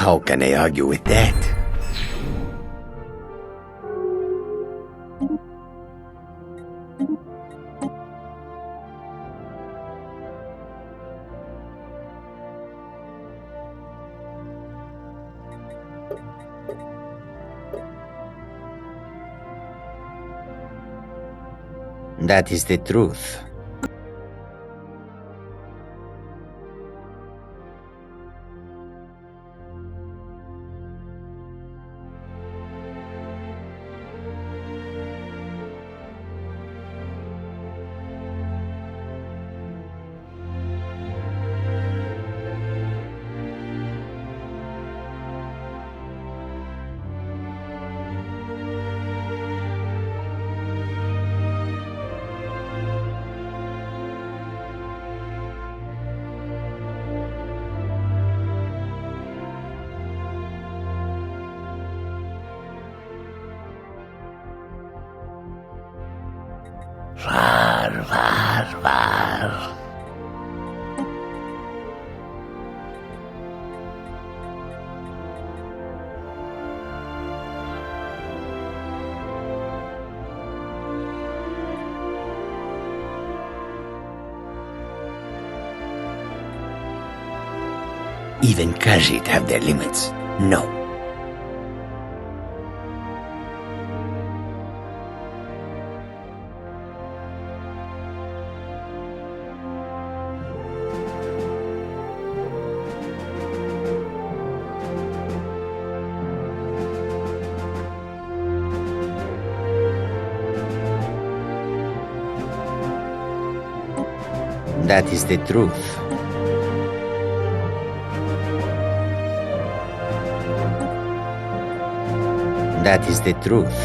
How can I argue with that? That is the truth. Var. Even Khajiit have their limits. No. That is the truth. That is the truth.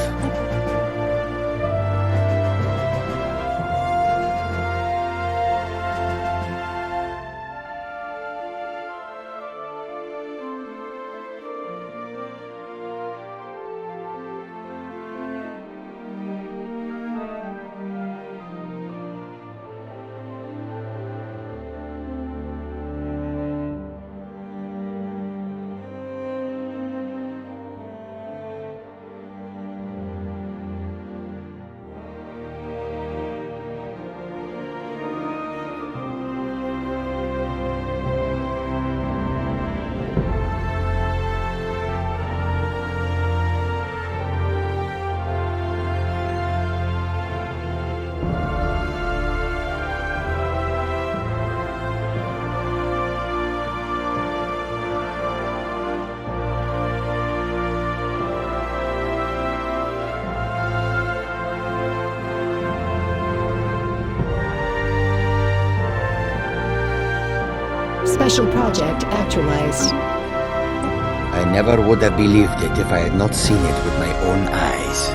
Special project actualized. I never would have believed it if I had not seen it with my own eyes.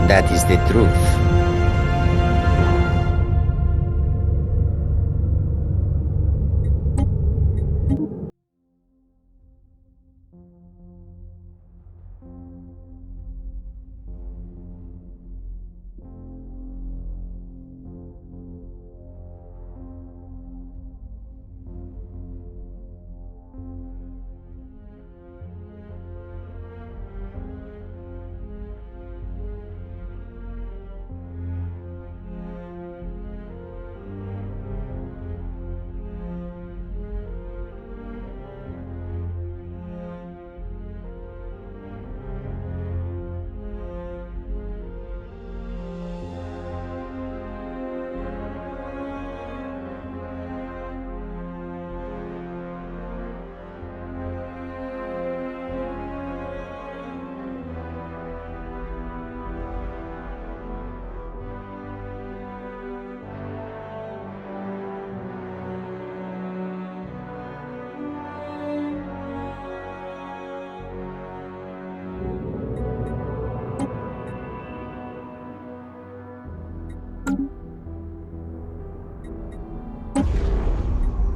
That is the truth.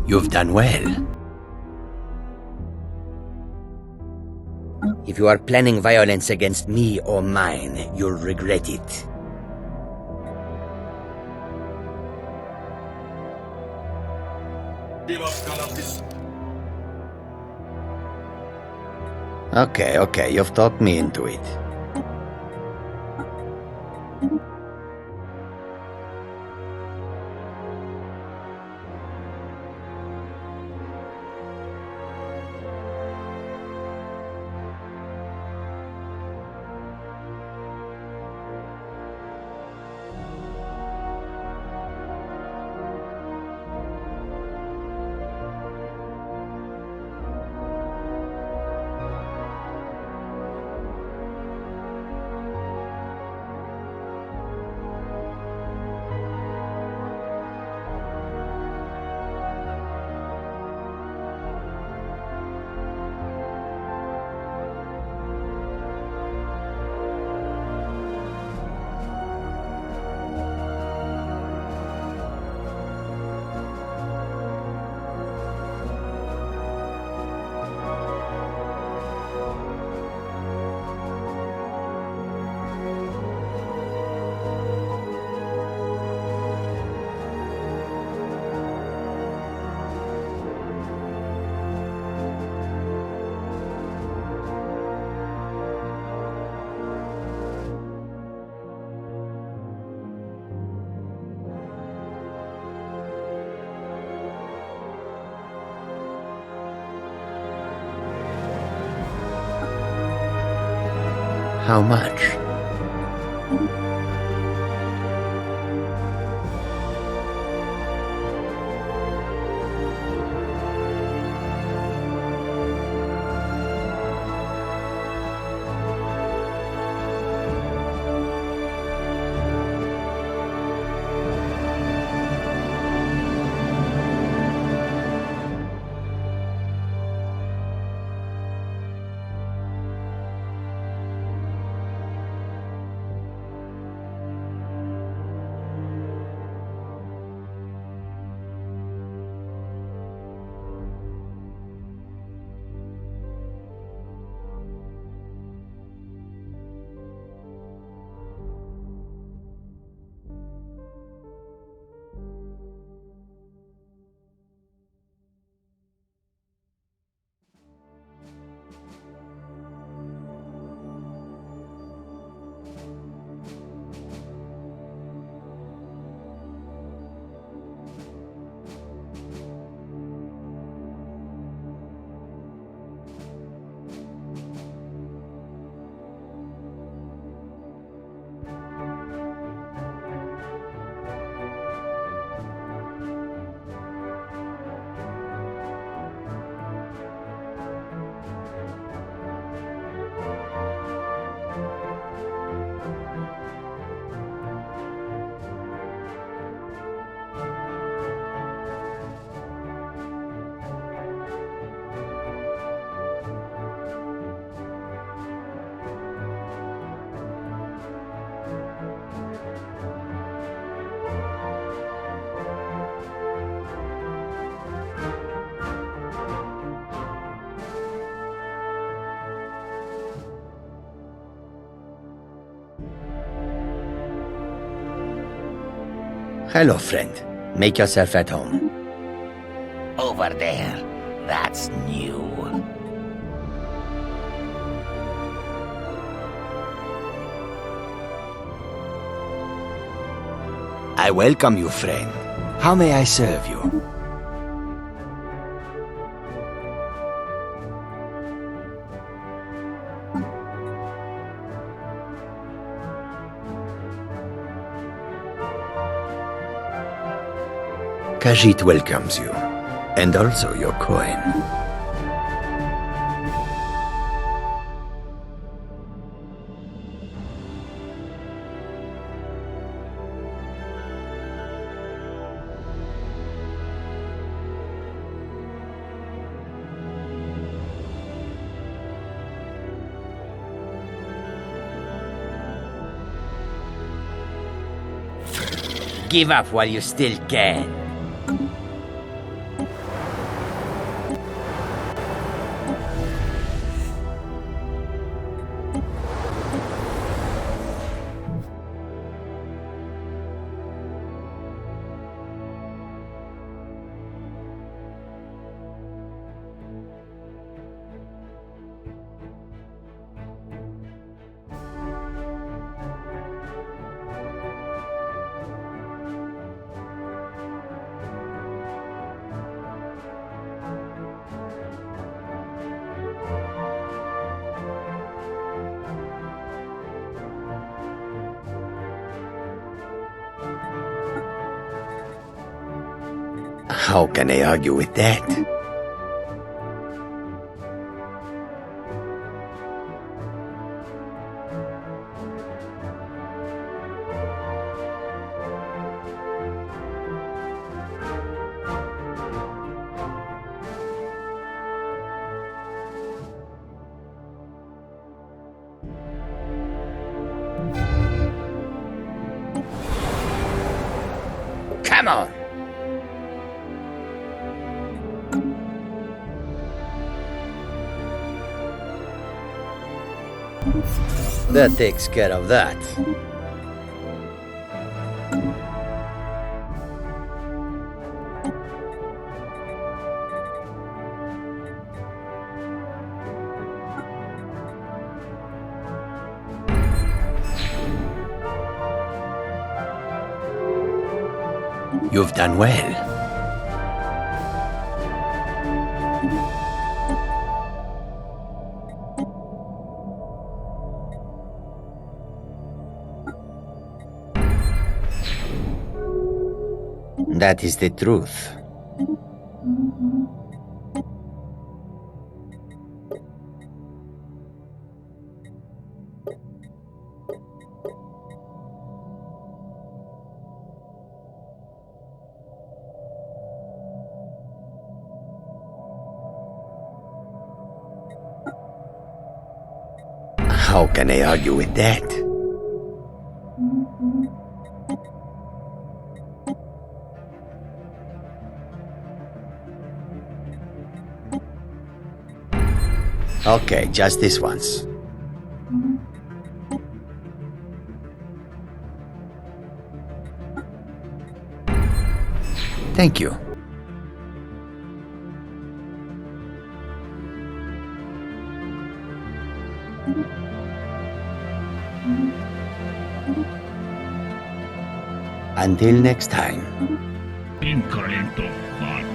You've done well. If If you are planning violence against me or mine, you'll regret it. Okay, you've talked me into it. How much? Hello, friend. Make yourself at home. Over there. That's new. I welcome you, friend. How may I serve you? Khajiit welcomes you, and also your coin. Give up while you still can. How can I argue with that? Come on! That takes care of that. You've done well. That is the truth. How can I argue with that? Okay, just this once. Thank you. Until next time. Incorrect one.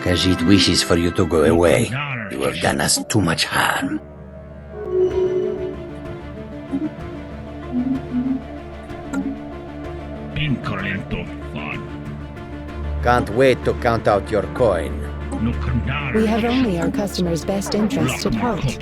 Khajiit wishes for you to go away. You have done us too much harm. Incorrect one. Can't wait to count out your coin. We have only our customers' best interests at heart.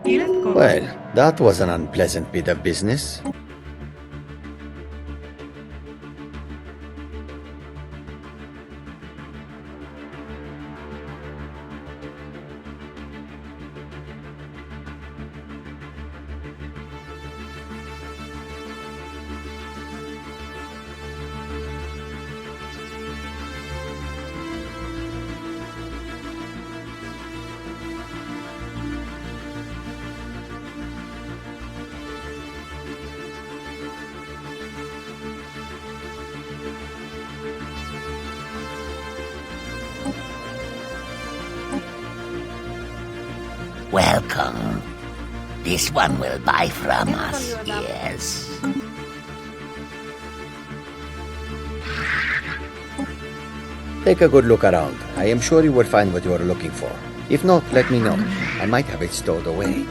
Kiiletko? Well, that was an unpleasant bit of business. Welcome. This one will buy from us, yes. Take a good look around. I am sure you will find what you are looking for. If not, let me know. I might have it stowed away.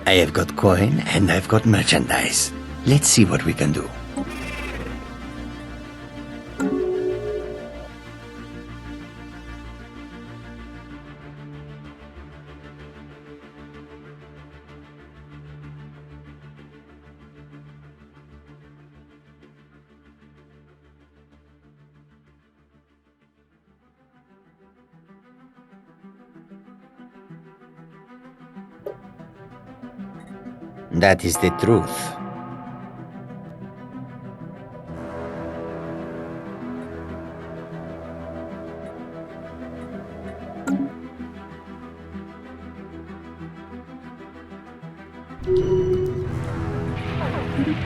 I have got coin and I've got merchandise. Let's see what we can do. That is the truth.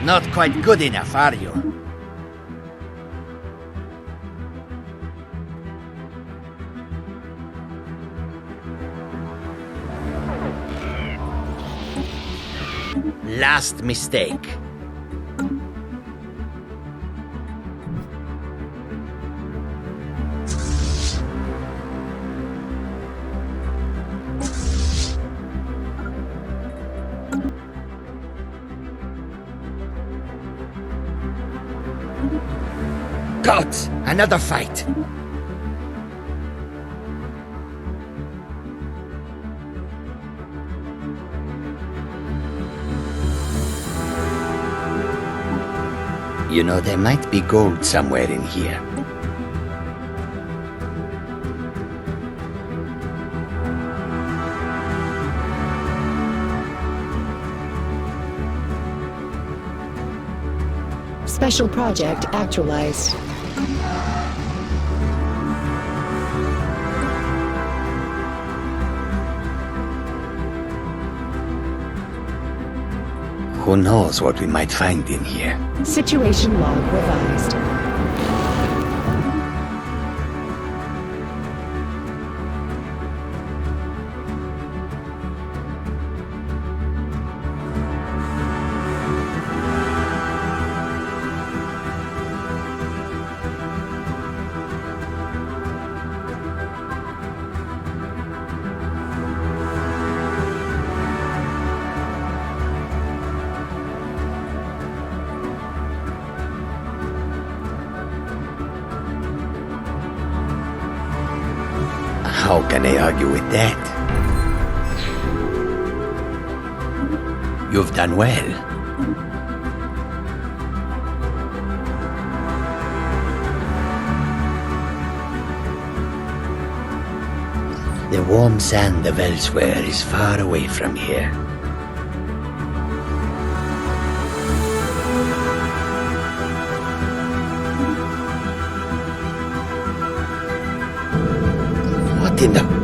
Not quite good enough, are you? Last mistake. Gods! Another fight! You know, there might be gold somewhere in here. Special project actualized. Who knows what we might find in here? Situation log revised. How can I argue with that? You've done well. The warm sand of elsewhere is far away from here. What in the...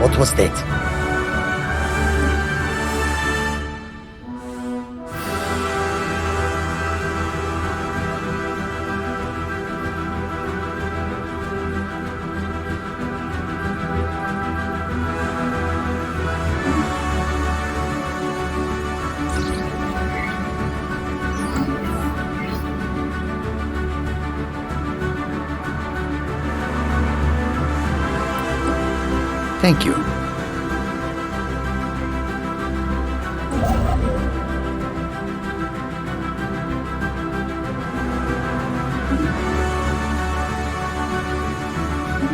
What was that? Thank you.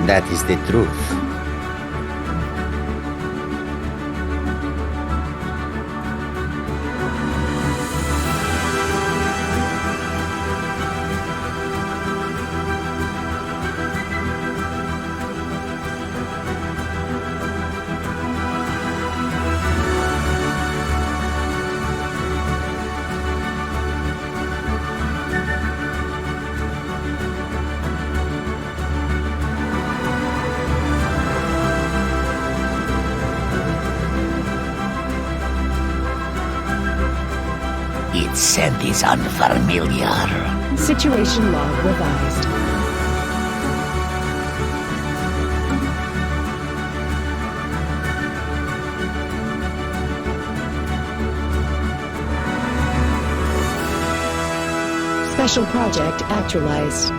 That is the truth. Its scent is unfamiliar. Situation log revised. Special project actualized.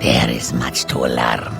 There is much to learn.